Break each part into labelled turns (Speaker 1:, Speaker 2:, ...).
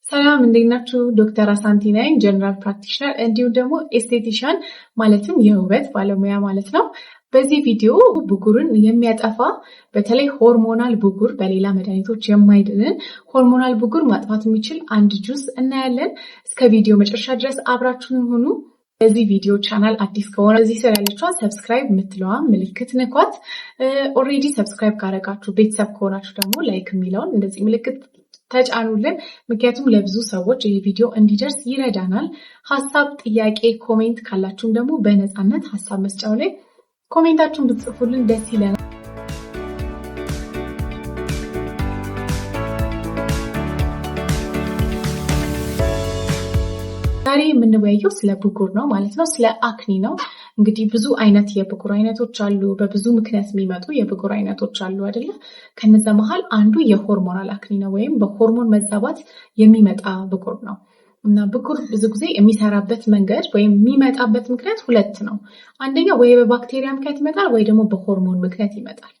Speaker 1: ሰላም እንዴት ናችሁ? ዶክተር አሳንቲ ነኝ፣ ጀነራል ፕራክቲሽነር እንዲሁም ደግሞ ኤስቴቲሻን ማለትም የውበት ባለሙያ ማለት ነው። በዚህ ቪዲዮ ብጉርን የሚያጠፋ በተለይ ሆርሞናል ብጉር በሌላ መድኃኒቶች የማይድንን ሆርሞናል ብጉር ማጥፋት የሚችል አንድ ጁስ እናያለን። እስከ ቪዲዮ መጨረሻ ድረስ አብራችሁን ሁኑ። በዚህ ቪዲዮ ቻናል አዲስ ከሆነ እዚህ ስር ያለችዋ ሰብስክራይብ የምትለዋ ምልክት ንኳት። ኦልሬዲ ሰብስክራይብ ካረጋችሁ ቤተሰብ ከሆናችሁ ደግሞ ላይክ የሚለውን እንደዚህ ምልክት ተጫኑልን። ምክንያቱም ለብዙ ሰዎች ይህ ቪዲዮ እንዲደርስ ይረዳናል። ሀሳብ፣ ጥያቄ፣ ኮሜንት ካላችሁም ደግሞ በነፃነት ሀሳብ መስጫው ላይ ኮሜንታችሁን ብትጽፉልን ደስ ይለናል። ዛሬ የምንወያየው ስለ ብጉር ነው ማለት ነው፣ ስለ አክኒ ነው። እንግዲህ ብዙ አይነት የብጉር አይነቶች አሉ። በብዙ ምክንያት የሚመጡ የብጉር አይነቶች አሉ አይደለ? ከነዛ መሃል አንዱ የሆርሞናል አክኒ ነው፣ ወይም በሆርሞን መዛባት የሚመጣ ብጉር ነው። እና ብጉር ብዙ ጊዜ የሚሰራበት መንገድ ወይም የሚመጣበት ምክንያት ሁለት ነው። አንደኛው ወይ በባክቴሪያ ምክንያት ይመጣል፣ ወይ ደግሞ በሆርሞን ምክንያት ይመጣል።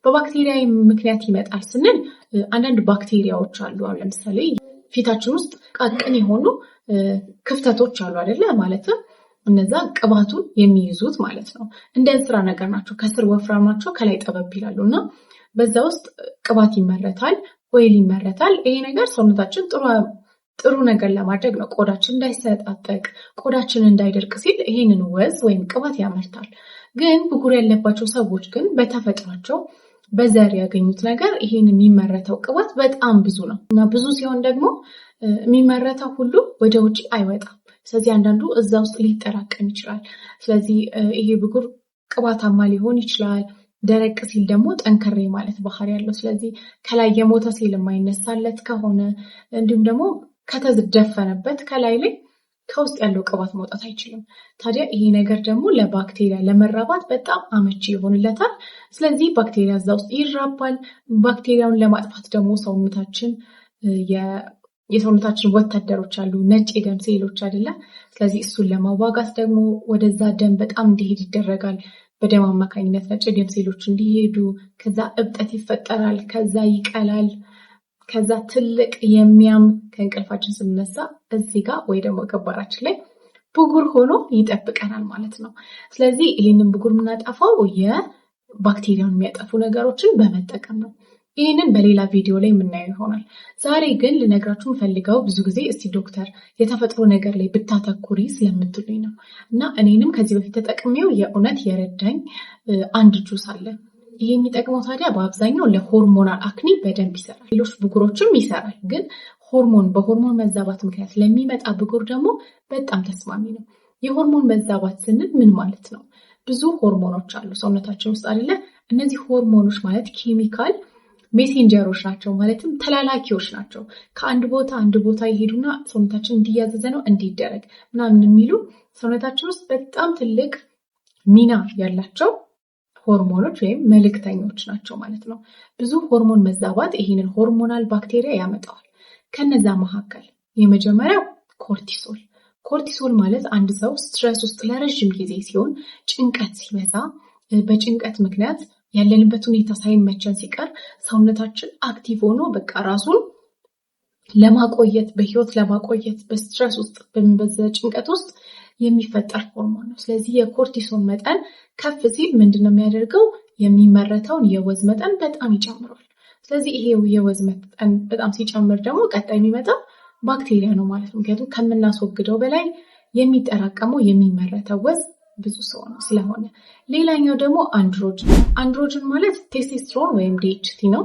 Speaker 1: በባክቴሪያ ምክንያት ይመጣል ስንል አንዳንድ ባክቴሪያዎች አሉ። አሁን ለምሳሌ ፊታችን ውስጥ ቃቅን የሆኑ ክፍተቶች አሉ አይደለ? ማለትም እነዛ ቅባቱን የሚይዙት ማለት ነው። እንደ እንስራ ነገር ናቸው። ከስር ወፍራም ናቸው፣ ከላይ ጠበብ ይላሉ እና በዛ ውስጥ ቅባት ይመረታል፣ ኦይል ይመረታል። ይሄ ነገር ሰውነታችን ጥሩ ነገር ለማድረግ ነው። ቆዳችን እንዳይሰጣጠቅ፣ ቆዳችን እንዳይደርቅ ሲል ይሄንን ወዝ ወይም ቅባት ያመርታል። ግን ብጉር ያለባቸው ሰዎች ግን በተፈጥሯቸው በዘር ያገኙት ነገር ይሄን የሚመረተው ቅባት በጣም ብዙ ነው እና ብዙ ሲሆን ደግሞ የሚመረተው ሁሉ ወደ ውጭ አይወጣም። ስለዚህ አንዳንዱ እዛ ውስጥ ሊጠራቀም ይችላል። ስለዚህ ይሄ ብጉር ቅባታማ ሊሆን ይችላል። ደረቅ ሲል ደግሞ ጠንከሬ ማለት ባህሪ ያለው። ስለዚህ ከላይ የሞተ ሲል የማይነሳለት ከሆነ እንዲሁም ደግሞ ከተደፈነበት ከላይ ላይ ከውስጥ ያለው ቅባት መውጣት አይችልም። ታዲያ ይሄ ነገር ደግሞ ለባክቴሪያ ለመራባት በጣም አመቺ ይሆንለታል። ስለዚህ ባክቴሪያ እዛ ውስጥ ይራባል። ባክቴሪያውን ለማጥፋት ደግሞ ሰውነታችን የሰውነታችን ወታደሮች አሉ፣ ነጭ የደም ሴሎች አይደለ? ስለዚህ እሱን ለማዋጋት ደግሞ ወደዛ ደም በጣም እንዲሄድ ይደረጋል። በደም አማካኝነት ነጭ የደም ሴሎች እንዲሄዱ፣ ከዛ እብጠት ይፈጠራል፣ ከዛ ይቀላል፣ ከዛ ትልቅ የሚያም ከእንቅልፋችን ስንነሳ እዚህ ጋር ወይ ደግሞ ግንባራችን ላይ ብጉር ሆኖ ይጠብቀናል ማለት ነው። ስለዚህ ይህንን ብጉር የምናጠፋው የባክቴሪያውን የሚያጠፉ ነገሮችን በመጠቀም ነው። ይህንን በሌላ ቪዲዮ ላይ የምናየው ይሆናል። ዛሬ ግን ልነግራችሁ ፈልገው ብዙ ጊዜ እስቲ ዶክተር የተፈጥሮ ነገር ላይ ብታተኩሪ ስለምትሉኝ ነው። እና እኔንም ከዚህ በፊት ተጠቅሜው የእውነት የረዳኝ አንድ ጁስ አለ። ይሄ የሚጠቅመው ታዲያ በአብዛኛው ለሆርሞናል አክኒ በደንብ ይሰራል። ሌሎች ብጉሮችም ይሰራል፣ ግን በሆርሞን መዛባት ምክንያት ለሚመጣ ብጉር ደግሞ በጣም ተስማሚ ነው። የሆርሞን መዛባት ስንል ምን ማለት ነው? ብዙ ሆርሞኖች አሉ ሰውነታችን ውስጥ አይደለ? እነዚህ ሆርሞኖች ማለት ኬሚካል ሜሴንጀሮች ናቸው፣ ማለትም ተላላኪዎች ናቸው። ከአንድ ቦታ አንድ ቦታ ይሄዱና ሰውነታችን እንዲያዘዘ ነው እንዲደረግ ምናምን የሚሉ ሰውነታችን ውስጥ በጣም ትልቅ ሚና ያላቸው ሆርሞኖች ወይም መልእክተኞች ናቸው ማለት ነው። ብዙ ሆርሞን መዛባት ይህንን ሆርሞናል ባክቴሪያ ያመጣዋል። ከነዛ መካከል የመጀመሪያው ኮርቲሶል። ኮርቲሶል ማለት አንድ ሰው ስትረስ ውስጥ ለረዥም ጊዜ ሲሆን፣ ጭንቀት ሲበዛ፣ በጭንቀት ምክንያት ያለንበት ሁኔታ ሳይመቸን ሲቀር ሰውነታችን አክቲቭ ሆኖ በቃ ራሱን ለማቆየት በህይወት ለማቆየት በስትረስ ውስጥ በሚበዛ ጭንቀት ውስጥ የሚፈጠር ሆርሞን ነው። ስለዚህ የኮርቲሶል መጠን ከፍ ሲል ምንድነው የሚያደርገው? የሚመረተውን የወዝ መጠን በጣም ይጨምራል። ስለዚህ ይሄ የወዝ መጠን በጣም ሲጨምር ደግሞ ቀጣይ የሚመጣው ባክቴሪያ ነው ማለት ነው። ምክንያቱም ከምናስወግደው በላይ የሚጠራቀመው የሚመረተው ወዝ ብዙ ስለሆነ። ሌላኛው ደግሞ አንድሮጅን ማለት ቴስቴስትሮን ወይም ዲኤችቲ ነው።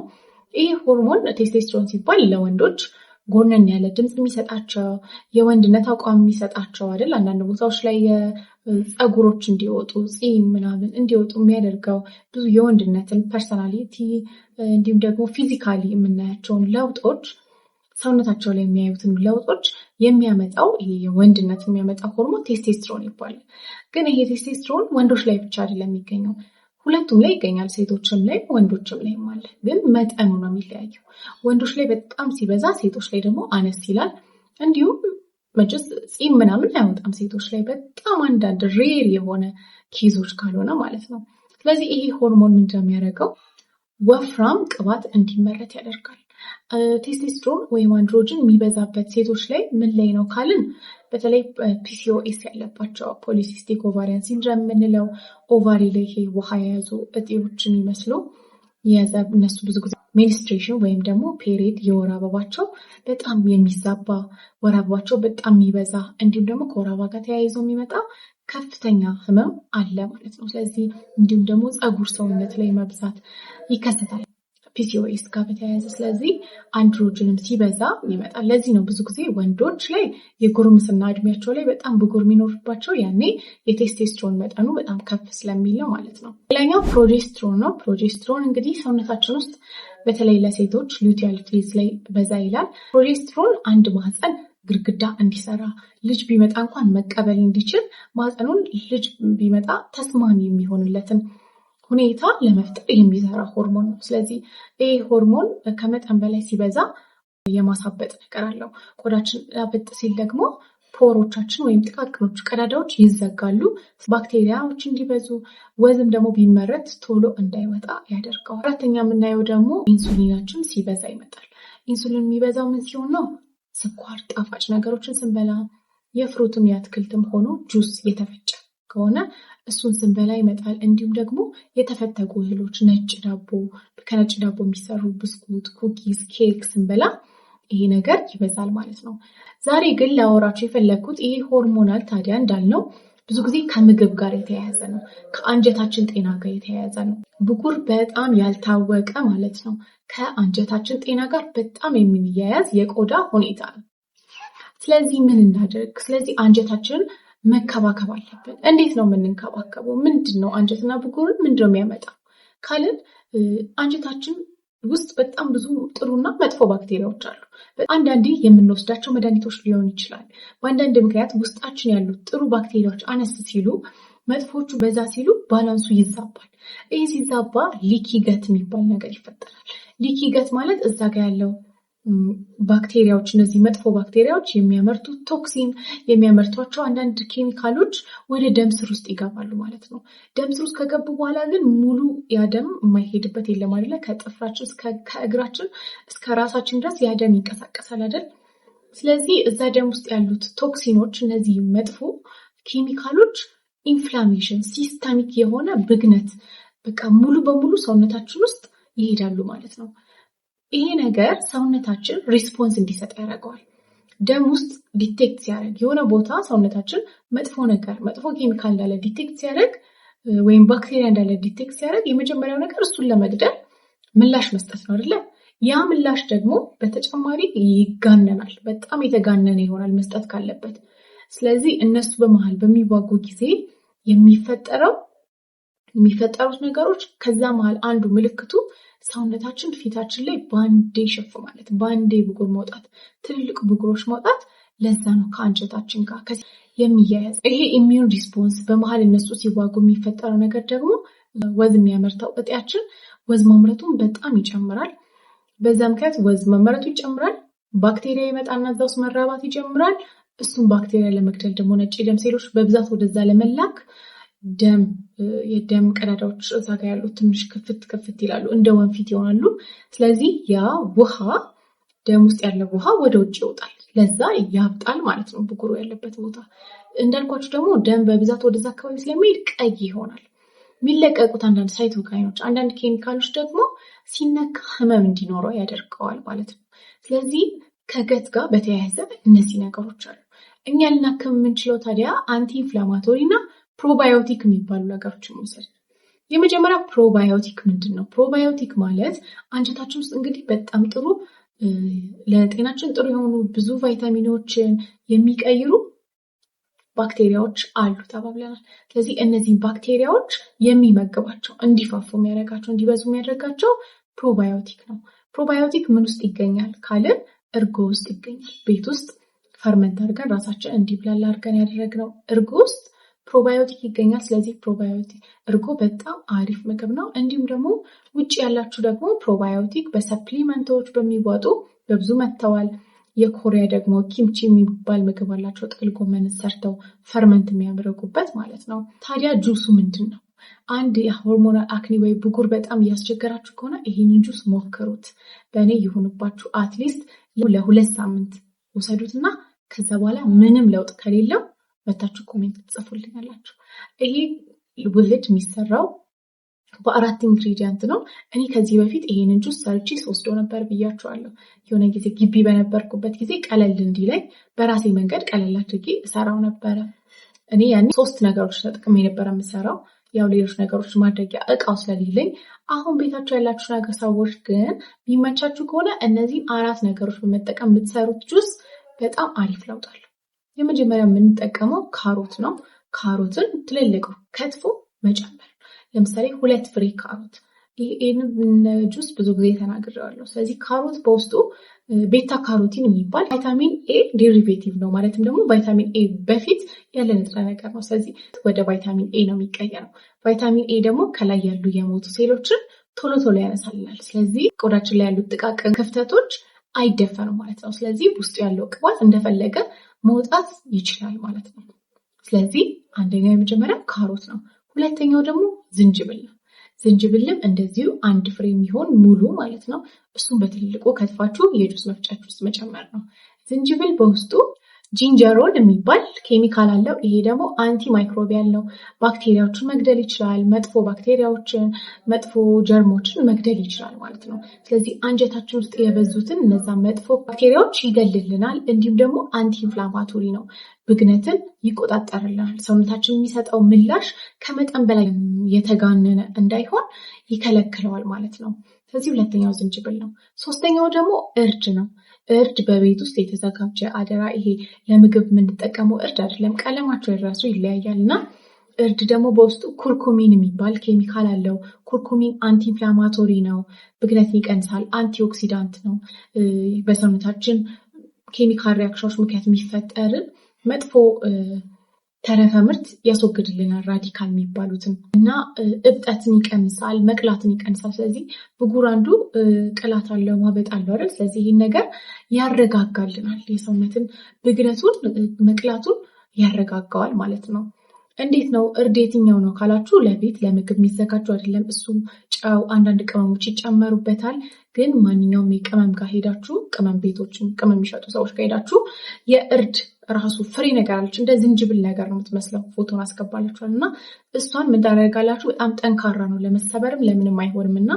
Speaker 1: ይህ ሆርሞን ቴስቴስትሮን ሲባል ለወንዶች ጎነን ያለ ድምፅ የሚሰጣቸው የወንድነት አቋም የሚሰጣቸው አይደል? አንዳንድ ቦታዎች ላይ ፀጉሮች እንዲወጡ ፂም ምናምን እንዲወጡ የሚያደርገው ብዙ የወንድነትን ፐርሰናሊቲ እንዲሁም ደግሞ ፊዚካሊ የምናያቸውን ለውጦች ሰውነታቸው ላይ የሚያዩትን ለውጦች የሚያመጣው ይሄ የወንድነት የሚያመጣው ሆርሞን ቴስቴስትሮን ይባላል። ግን ይሄ ቴስቴስትሮን ወንዶች ላይ ብቻ አይደለም የሚገኘው፣ ሁለቱም ላይ ይገኛል። ሴቶችም ላይ ወንዶችም ላይ አለ። ግን መጠኑ ነው የሚለያየው። ወንዶች ላይ በጣም ሲበዛ፣ ሴቶች ላይ ደግሞ አነስ ይላል። እንዲሁም መቼስ ፂም ምናምን አይወጣም ሴቶች ላይ በጣም አንዳንድ ሬር የሆነ ኬዞች ካልሆነ ማለት ነው። ስለዚህ ይሄ ሆርሞን ምንድን ነው የሚያደርገው? ወፍራም ቅባት እንዲመረት ያደርጋል። ቴስቴስትሮን ወይም አንድሮጅን የሚበዛበት ሴቶች ላይ ምን ላይ ነው ካልን በተለይ ፒሲኦኤስ ያለባቸው ፖሊሲስቲክ ኦቫሪያን ሲንድረም የምንለው ኦቫሪ ላይ ይሄ ውሃ የያዙ እጢዎችን ይመስሉ የያዘ እነሱ ብዙ ጊዜ ሚኒስትሬሽን ወይም ደግሞ ፔሪድ የወር አበባቸው በጣም የሚዛባ ወር አበባቸው በጣም የሚበዛ እንዲሁም ደግሞ ከወር አበባ ጋር ተያይዞ የሚመጣ ከፍተኛ ህመም አለ ማለት ነው። ስለዚህ እንዲሁም ደግሞ ፀጉር ሰውነት ላይ መብዛት ይከሰታል ፒሲኦኤስ ጋር በተያያዘ። ስለዚህ አንድሮጅንም ሲበዛ ይመጣል። ለዚህ ነው ብዙ ጊዜ ወንዶች ላይ የጉርምስና እድሜያቸው ላይ በጣም ብጉር የሚኖርባቸው ያኔ የቴስቴስትሮን መጠኑ በጣም ከፍ ስለሚል ነው ማለት ነው። ሌላኛው ፕሮጀስትሮን ነው። ፕሮጀስትሮን እንግዲህ ሰውነታችን ውስጥ በተለይ ለሴቶች ሉቲያል ፌዝ ላይ በዛ ይላል። ፕሮጀስትሮን አንድ ማህፀን ግድግዳ እንዲሰራ ልጅ ቢመጣ እንኳን መቀበል እንዲችል ማህፀኑን ልጅ ቢመጣ ተስማሚ የሚሆንለትን ሁኔታ ለመፍጠር የሚሰራ ሆርሞን ነው። ስለዚህ ይህ ሆርሞን ከመጠን በላይ ሲበዛ የማሳበጥ ነገር አለው። ቆዳችን ላበጥ ሲል ደግሞ ፖሮቻችን ወይም ጥቃቅኖቹ ቀዳዳዎች ይዘጋሉ፣ ባክቴሪያዎች እንዲበዙ፣ ወዝም ደግሞ ቢመረት ቶሎ እንዳይወጣ ያደርገዋል። አራተኛ የምናየው ደግሞ ኢንሱሊናችን ሲበዛ ይመጣል። ኢንሱሊን የሚበዛው ምን ሲሆን ነው? ስኳር፣ ጣፋጭ ነገሮችን ስንበላ፣ የፍሩትም የአትክልትም ሆኖ ጁስ የተፈጨ ከሆነ እሱን ስንበላ ይመጣል። እንዲሁም ደግሞ የተፈተጉ እህሎች፣ ነጭ ዳቦ፣ ከነጭ ዳቦ የሚሰሩ ብስኩት፣ ኩኪስ፣ ኬክ ስንበላ ይሄ ነገር ይበዛል ማለት ነው። ዛሬ ግን ላወራችሁ የፈለግኩት ይሄ ሆርሞናል ታዲያ እንዳልነው ብዙ ጊዜ ከምግብ ጋር የተያያዘ ነው፣ ከአንጀታችን ጤና ጋር የተያያዘ ነው። ብጉር በጣም ያልታወቀ ማለት ነው ከአንጀታችን ጤና ጋር በጣም የሚያያዝ የቆዳ ሁኔታ ነው። ስለዚህ ምን እናደርግ? ስለዚህ አንጀታችንን መከባከብ አለብን። እንዴት ነው የምንንከባከበው? ምንድን ነው አንጀትና ብጉርን ምንድን ነው የሚያመጣው ካልን አንጀታችን ውስጥ በጣም ብዙ ጥሩና መጥፎ ባክቴሪያዎች አሉ። አንዳንዴ የምንወስዳቸው መድኃኒቶች ሊሆን ይችላል። በአንዳንድ ምክንያት ውስጣችን ያሉት ጥሩ ባክቴሪያዎች አነስ ሲሉ፣ መጥፎቹ በዛ ሲሉ ባላንሱ ይዛባል። ይህ ሲዛባ ሊኪ ገት የሚባል ነገር ይፈጠራል። ሊኪ ገት ማለት እዛ ጋር ያለው ባክቴሪያዎች እነዚህ መጥፎ ባክቴሪያዎች የሚያመርቱት ቶክሲን የሚያመርቷቸው አንዳንድ ኬሚካሎች ወደ ደም ስር ውስጥ ይገባሉ ማለት ነው። ደም ስር ውስጥ ከገቡ በኋላ ግን ሙሉ ያ ደም የማይሄድበት የለም አይደለ? ከጥፍራችን ከእግራችን እስከ ራሳችን ድረስ ያ ደም ይንቀሳቀሳል አይደል? ስለዚህ እዛ ደም ውስጥ ያሉት ቶክሲኖች እነዚህ መጥፎ ኬሚካሎች ኢንፍላሜሽን፣ ሲስተሚክ የሆነ ብግነት በቃ ሙሉ በሙሉ ሰውነታችን ውስጥ ይሄዳሉ ማለት ነው። ይሄ ነገር ሰውነታችን ሪስፖንስ እንዲሰጥ ያደርገዋል። ደም ውስጥ ዲቴክት ሲያደርግ የሆነ ቦታ ሰውነታችን መጥፎ ነገር መጥፎ ኬሚካል እንዳለ ዲቴክት ሲያደርግ ወይም ባክቴሪያ እንዳለ ዲቴክት ሲያደርግ የመጀመሪያው ነገር እሱን ለመግደል ምላሽ መስጠት ነው አይደለ? ያ ምላሽ ደግሞ በተጨማሪ ይጋነናል፣ በጣም የተጋነነ ይሆናል መስጠት ካለበት። ስለዚህ እነሱ በመሃል በሚዋጉ ጊዜ የሚፈጠሩት ነገሮች ከዛ መሃል አንዱ ምልክቱ ሰውነታችን ፊታችን ላይ ባንዴ ሸፍ ማለት ባንዴ ብጉር መውጣት፣ ትልልቅ ብጉሮች መውጣት። ለዛ ነው ከአንጀታችን ጋር የሚያያዝ። ይሄ ኢሚዩን ሪስፖንስ በመሃል እነሱ ሲዋጉ የሚፈጠረው ነገር ደግሞ ወዝ የሚያመርተው እጢያችን ወዝ ማምረቱን በጣም ይጨምራል። በዛ ምክንያት ወዝ መመረቱ ይጨምራል። ባክቴሪያ ይመጣና እዛ ውስጥ መራባት ይጀምራል። እሱን ባክቴሪያ ለመግደል ደግሞ ነጭ ደም ሴሎች በብዛት ወደዛ ለመላክ የደም ቀዳዳዎች እዛ ጋር ያሉት ትንሽ ክፍት ይላሉ፣ እንደ ወንፊት ይሆናሉ። ስለዚህ ያ ውሃ ደም ውስጥ ያለ ውሃ ወደ ውጭ ይወጣል፣ ለዛ ያብጣል ማለት ነው ብጉሩ ያለበት ቦታ። እንዳልኳችሁ ደግሞ ደም በብዛት ወደዛ አካባቢ ስለሚሄድ ቀይ ይሆናል። የሚለቀቁት አንዳንድ ሳይቶካይኖች፣ አንዳንድ ኬሚካሎች ደግሞ ሲነካ ህመም እንዲኖረው ያደርገዋል ማለት ነው። ስለዚህ ከገት ጋር በተያያዘ እነዚህ ነገሮች አሉ። እኛ ልናክም የምንችለው ታዲያ አንቲ ኢንፍላማቶሪ እና ፕሮባዮቲክ የሚባሉ ነገሮችን መውሰድ። የመጀመሪያ ፕሮባዮቲክ ምንድን ነው? ፕሮባዮቲክ ማለት አንጀታችን ውስጥ እንግዲህ በጣም ጥሩ ለጤናችን ጥሩ የሆኑ ብዙ ቫይታሚኖችን የሚቀይሩ ባክቴሪያዎች አሉ ተባብለናል። ስለዚህ እነዚህ ባክቴሪያዎች የሚመግባቸው እንዲፋፉ የሚያደርጋቸው እንዲበዙ የሚያደርጋቸው ፕሮባዮቲክ ነው። ፕሮባዮቲክ ምን ውስጥ ይገኛል ካልን እርጎ ውስጥ ይገኛል። ቤት ውስጥ ፈርመንት አድርገን ራሳችን እንዲብላላ አድርገን ያደረግነው እርጎ ውስጥ ፕሮባዮቲክ ይገኛል። ስለዚህ ፕሮባዮቲክ እርጎ በጣም አሪፍ ምግብ ነው። እንዲሁም ደግሞ ውጭ ያላችሁ ደግሞ ፕሮባዮቲክ በሰፕሊመንቶች በሚዋጡ በብዙ መጥተዋል። የኮሪያ ደግሞ ኪምቺ የሚባል ምግብ አላቸው። ጥቅል ጎመን ሰርተው ፈርመንት የሚያደርጉበት ማለት ነው። ታዲያ ጁሱ ምንድን ነው? አንድ የሆርሞናል አክኒ ወይ ብጉር በጣም እያስቸገራችሁ ከሆነ ይህንን ጁስ ሞክሩት። በእኔ ይሁንባችሁ። አትሊስት ለ2 ሳምንት ውሰዱትና ከዛ በኋላ ምንም ለውጥ ከሌለው መታችሁ ኮሜንት ትጽፉልኛላችሁ። ይሄ ውህድ የሚሰራው በ4 ኢንግሪዲየንት ነው። እኔ ከዚህ በፊት ይሄንን ጁስ ሰርቼ 3 ነበር ብያችኋለሁ። የሆነ ጊዜ ግቢ በነበርኩበት ጊዜ ቀለል እንዲለኝ በራሴ መንገድ ቀለል አድርጌ እሰራው ነበረ። እኔ ያኔ 3 ነገሮች ተጠቅሜ ነበር የምሰራው። ያው ሌሎች ነገሮች ማድረጊያ እቃው ስለሌለኝ። አሁን ቤታችሁ ያላችሁ ነገር ሰዎች ግን የሚመቻችሁ ከሆነ እነዚህን 4 ነገሮች በመጠቀም የምትሰሩት ጁስ በጣም አሪፍ ለውጥ አለው። የመጀመሪያ የምንጠቀመው ካሮት ነው። ካሮትን ትልልቁ ከትፎ መጨመር። ለምሳሌ 2 ፍሬ ካሮት። ይህንን ጁስ ብዙ ጊዜ ተናግሬዋለሁ። ስለዚህ ካሮት በውስጡ ቤታ ካሮቲን የሚባል ቫይታሚን ኤ ዴሪቬቲቭ ነው። ማለትም ደግሞ ቫይታሚን ኤ በፊት ያለ ንጥረ ነገር ነው። ስለዚህ ወደ ቫይታሚን ኤ ነው የሚቀየረው። ቫይታሚን ኤ ደግሞ ከላይ ያሉ የሞቱ ሴሎችን ቶሎ ቶሎ ያነሳልናል። ስለዚህ ቆዳችን ላይ ያሉት ጥቃቅን ክፍተቶች አይደፈኑም ማለት ነው። ስለዚህ ውስጡ ያለው ቅባት እንደፈለገ መውጣት ይችላል ማለት ነው። ስለዚህ አንደኛው የመጀመሪያው ካሮት ነው። ሁለተኛው ደግሞ ዝንጅብል ነው። ዝንጅብልም እንደዚሁ 1 ፍሬ የሚሆን ሙሉ ማለት ነው። እሱም በትልቁ ከትፋችሁ የጁስ መፍጫችሁ ውስጥ መጨመር ነው። ዝንጅብል በውስጡ ጂንጀሮል የሚባል ኬሚካል አለው። ይሄ ደግሞ አንቲ ማይክሮቢያል ነው። ባክቴሪያዎችን መግደል ይችላል። መጥፎ ባክቴሪያዎችን፣ መጥፎ ጀርሞችን መግደል ይችላል ማለት ነው። ስለዚህ አንጀታችን ውስጥ የበዙትን እነዛ መጥፎ ባክቴሪያዎች ይገልልናል። እንዲሁም ደግሞ አንቲ ኢንፍላማቶሪ ነው። ብግነትን ይቆጣጠርልናል። ሰውነታችን የሚሰጠው ምላሽ ከመጠን በላይ የተጋነነ እንዳይሆን ይከለክለዋል ማለት ነው። ስለዚህ ሁለተኛው ዝንጅብል ነው። ሶስተኛው ደግሞ እርድ ነው። እርድ በቤት ውስጥ የተዘጋጀ አደራ። ይሄ ለምግብ የምንጠቀመው እርድ አይደለም። ቀለማቸው የራሱ ይለያያል እና እርድ ደግሞ በውስጡ ኩርኩሚን የሚባል ኬሚካል አለው። ኩርኩሚን አንቲ ኢንፍላማቶሪ ነው። ብግነትን ይቀንሳል። አንቲኦክሲዳንት ነው። በሰውነታችን ኬሚካል ሪያክሽኖች ምክንያት የሚፈጠርን መጥፎ ተረፈ ምርት ያስወግድልናል። ራዲካል የሚባሉትን እና እብጠትን ይቀንሳል፣ መቅላትን ይቀንሳል። ስለዚህ ብጉር አንዱ ቅላት አለው፣ ማበጥ አለው አይደል? ስለዚህ ይህን ነገር ያረጋጋልናል። የሰውነትን ብግነቱን፣ መቅላቱን ያረጋጋዋል ማለት ነው። እንዴት ነው እርድ የትኛው ነው ካላችሁ፣ ለቤት ለምግብ የሚዘጋጁ አይደለም። እሱ ጨው፣ አንዳንድ ቅመሞች ይጨመሩበታል። ግን ማንኛውም የቅመም ጋር ሄዳችሁ፣ ቅመም ቤቶችን ቅመም የሚሸጡ ሰዎች ጋር ሄዳችሁ የእርድ ራሱ ፍሬ ነገር አለች፣ እንደ ዝንጅብል ነገር ነው የምትመስለው። ፎቶን አስገባላችኋል እና እሷን ምን ታደርጋላችሁ? በጣም ጠንካራ ነው፣ ለመሰበርም ለምንም አይሆንም እና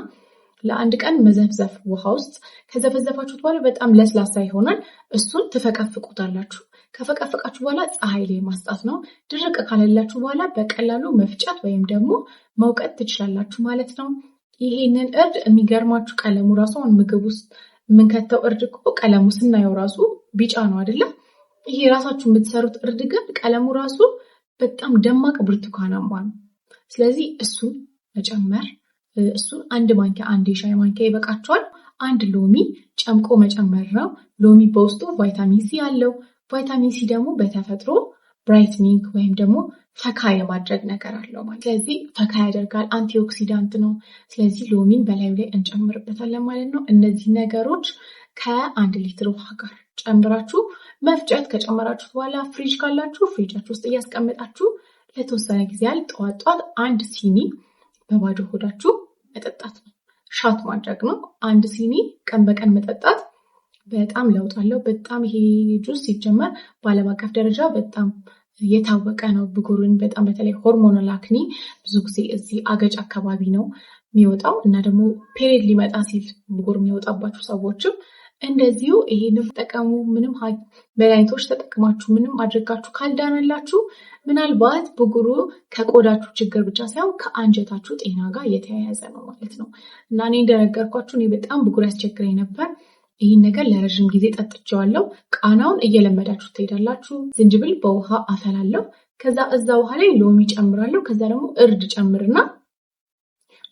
Speaker 1: ለ1 ቀን መዘፍዘፍ ውሃ ውስጥ ከዘፈዘፋችሁት በኋላ በጣም ለስላሳ ይሆናል። እሱን ትፈቀፍቁታላችሁ። ከፈቀፈቃችሁ በኋላ ፀሐይ ላይ ማስጣት ነው። ድርቅ ካለላችሁ በኋላ በቀላሉ መፍጨት ወይም ደግሞ መውቀጥ ትችላላችሁ ማለት ነው። ይሄንን እርድ የሚገርማችሁ ቀለሙ ራሱ አሁን ምግብ ውስጥ የምንከተው እርድ እኮ ቀለሙ ስናየው ራሱ ቢጫ ነው አይደለም? ይሄ ራሳችሁ የምትሰሩት እርድ ግን ቀለሙ ራሱ በጣም ደማቅ ብርቱካናማ ነው። ስለዚህ እሱን መጨመር፣ እሱን 1 ማንኪያ 1 የሻይ ማንኪያ ይበቃችኋል። 1 ሎሚ ጨምቆ መጨመር ነው። ሎሚ በውስጡ ቫይታሚን ሲ አለው። ቫይታሚን ሲ ደግሞ በተፈጥሮ ብራይትኒንግ ወይም ደግሞ ፈካ የማድረግ ነገር አለው ማለት። ስለዚህ ፈካ ያደርጋል፣ አንቲኦክሲዳንት ነው። ስለዚህ ሎሚን በላዩ ላይ እንጨምርበታለን ማለት ነው። እነዚህ ነገሮች ከ1 ሊትር ውሃ ጋር ጨምራችሁ መፍጨት። ከጨመራችሁ በኋላ ፍሪጅ ካላችሁ ፍሪጃችሁ ውስጥ እያስቀመጣችሁ ለተወሰነ ጊዜ ያህል ጠዋት ጠዋት 1 ሲኒ በባዶ ሆዳችሁ መጠጣት ነው። ሻት ማድረግ ነው። 1 ሲኒ ቀን በቀን መጠጣት በጣም ለውጥ አለው። በጣም ይሄ ጁስ ሲጀመር በዓለም አቀፍ ደረጃ በጣም የታወቀ ነው። ብጉርን በጣም በተለይ ሆርሞናል አክኒ ብዙ ጊዜ እዚህ አገጭ አካባቢ ነው የሚወጣው እና ደግሞ ፔሪድ ሊመጣ ሲል ብጉር የሚወጣባችሁ ሰዎችም እንደዚሁ ይሄንን ተጠቀሙ። ምንም መድኃኒቶች ተጠቅማችሁ ምንም አድርጋችሁ ካልዳነላችሁ ምናልባት ብጉሩ ከቆዳችሁ ችግር ብቻ ሳይሆን ከአንጀታችሁ ጤና ጋር የተያያዘ ነው ማለት ነው እና እኔ እንደነገርኳችሁ እኔ በጣም ብጉር ያስቸግረኝ ነበር። ይህን ነገር ለረዥም ጊዜ ጠጥቼዋለሁ። ቃናውን እየለመዳችሁ ትሄዳላችሁ። ዝንጅብል በውሃ አፈላለሁ። ከዛ እዛ ውሃ ላይ ሎሚ ጨምራለሁ። ከዛ ደግሞ እርድ ጨምርና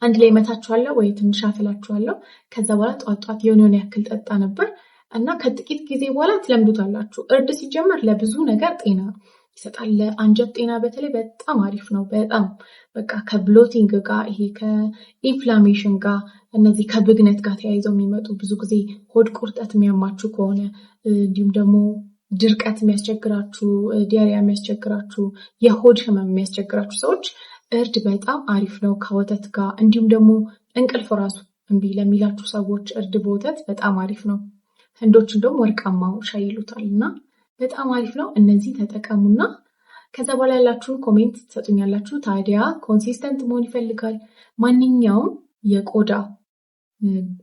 Speaker 1: አንድ ላይ መታችኋለሁ ወይ ትንሽ አፈላችኋለሁ። ከዛ በኋላ ጧት የሆነ ያክል ጠጣ ነበር እና ከጥቂት ጊዜ በኋላ ትለምዱታላችሁ። እርድ ሲጀመር ለብዙ ነገር ጤና ይሰጣል። ለአንጀት ጤና በተለይ በጣም አሪፍ ነው። በጣም በቃ ከብሎቲንግ ጋር ይሄ ከኢንፍላሜሽን ጋር እነዚህ ከብግነት ጋር ተያይዘው የሚመጡ ብዙ ጊዜ ሆድ ቁርጠት የሚያማችሁ ከሆነ እንዲሁም ደግሞ ድርቀት የሚያስቸግራችሁ፣ ዲያሪያ የሚያስቸግራችሁ፣ የሆድ ህመም የሚያስቸግራችሁ ሰዎች እርድ በጣም አሪፍ ነው ከወተት ጋር። እንዲሁም ደግሞ እንቅልፍ ራሱ እምቢ ለሚላችሁ ሰዎች እርድ በወተት በጣም አሪፍ ነው። ህንዶች እንደውም ወርቃማው ሻይ ይሉታል እና በጣም አሪፍ ነው። እነዚህ ተጠቀሙና ከዛ በኋላ ያላችሁን ኮሜንት ትሰጡኛላችሁ። ታዲያ ኮንሲስተንት መሆን ይፈልጋል ማንኛውም የቆዳ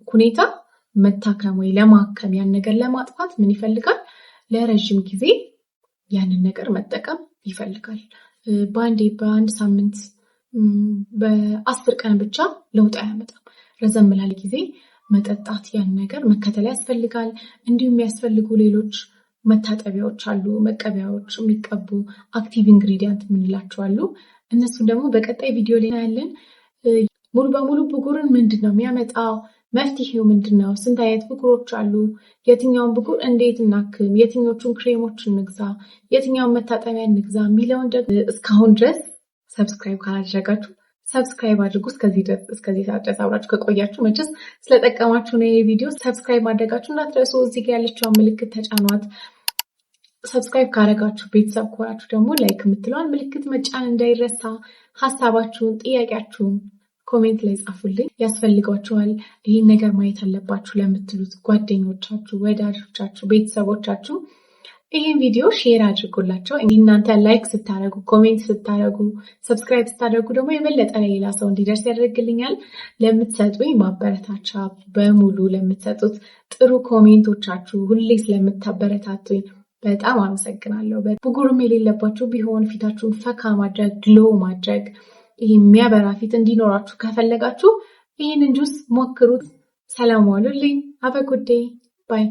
Speaker 1: ሁኔታ መታከም ወይ ለማከም ያን ነገር ለማጥፋት ምን ይፈልጋል? ለረጅም ጊዜ ያንን ነገር መጠቀም ይፈልጋል። በአንድ ሳምንት በ10 ቀን ብቻ ለውጥ አያመጣም። ረዘም ላለ ጊዜ መጠጣት ያን ነገር መከተል ያስፈልጋል። እንዲሁም የሚያስፈልጉ ሌሎች መታጠቢያዎች አሉ፣ መቀቢያዎች የሚቀቡ አክቲቭ ኢንግሪዲየንት የምንላቸው አሉ። እነሱን ደግሞ በቀጣይ ቪዲዮ ላይ እናያለን። ሙሉ በሙሉ ብጉርን ምንድን ነው የሚያመጣው? መፍትሄው ምንድን ነው? ስንት አይነት ብጉሮች አሉ? የትኛውን ብጉር እንዴት እናክም? የትኞቹን ክሬሞች እንግዛ? የትኛውን መታጠቢያ እንግዛ? የሚለውን ደግሞ እስካሁን ድረስ ሰብስክራይብ ካላደረጋችሁ ሰብስክራይብ አድርጉ። እስከዚህ ሰዓት ድረስ አብራችሁ ከቆያችሁ መቼስ ስለጠቀማችሁ ነው ይሄ ቪዲዮ። ሰብስክራይብ ማድረጋችሁ እንዳትረሱ። እዚህ ጋር ያለችውን ምልክት ተጫኗት። ሰብስክራይብ ካደረጋችሁ ቤተሰብ ከሆናችሁ ደግሞ ላይክ የምትለዋን ምልክት መጫን እንዳይረሳ። ሀሳባችሁን፣ ጥያቄያችሁን ኮሜንት ላይ ጻፉልኝ። ያስፈልጓችኋል ይህን ነገር ማየት አለባችሁ ለምትሉት ጓደኞቻችሁ፣ ወዳጆቻችሁ፣ ቤተሰቦቻችሁ ይህን ቪዲዮ ሼር አድርጉላቸው። እናንተ ላይክ ስታደርጉ፣ ኮሜንት ስታደርጉ፣ ሰብስክራይብ ስታደርጉ ደግሞ የበለጠ ለሌላ ሰው እንዲደርስ ያደርግልኛል። ለምትሰጡኝ ማበረታቻ በሙሉ ለምትሰጡት ጥሩ ኮሜንቶቻችሁ፣ ሁሌ ስለምታበረታቱኝ በጣም አመሰግናለሁ። ብጉርም የሌለባችሁ ቢሆን ፊታችሁን ፈካ ማድረግ፣ ግሎ ማድረግ፣ ይህ የሚያበራ ፊት እንዲኖራችሁ ከፈለጋችሁ ይህንን ጁስ ሞክሩት። ሰላም ዋሉልኝ። አበ ጉዴ ባይ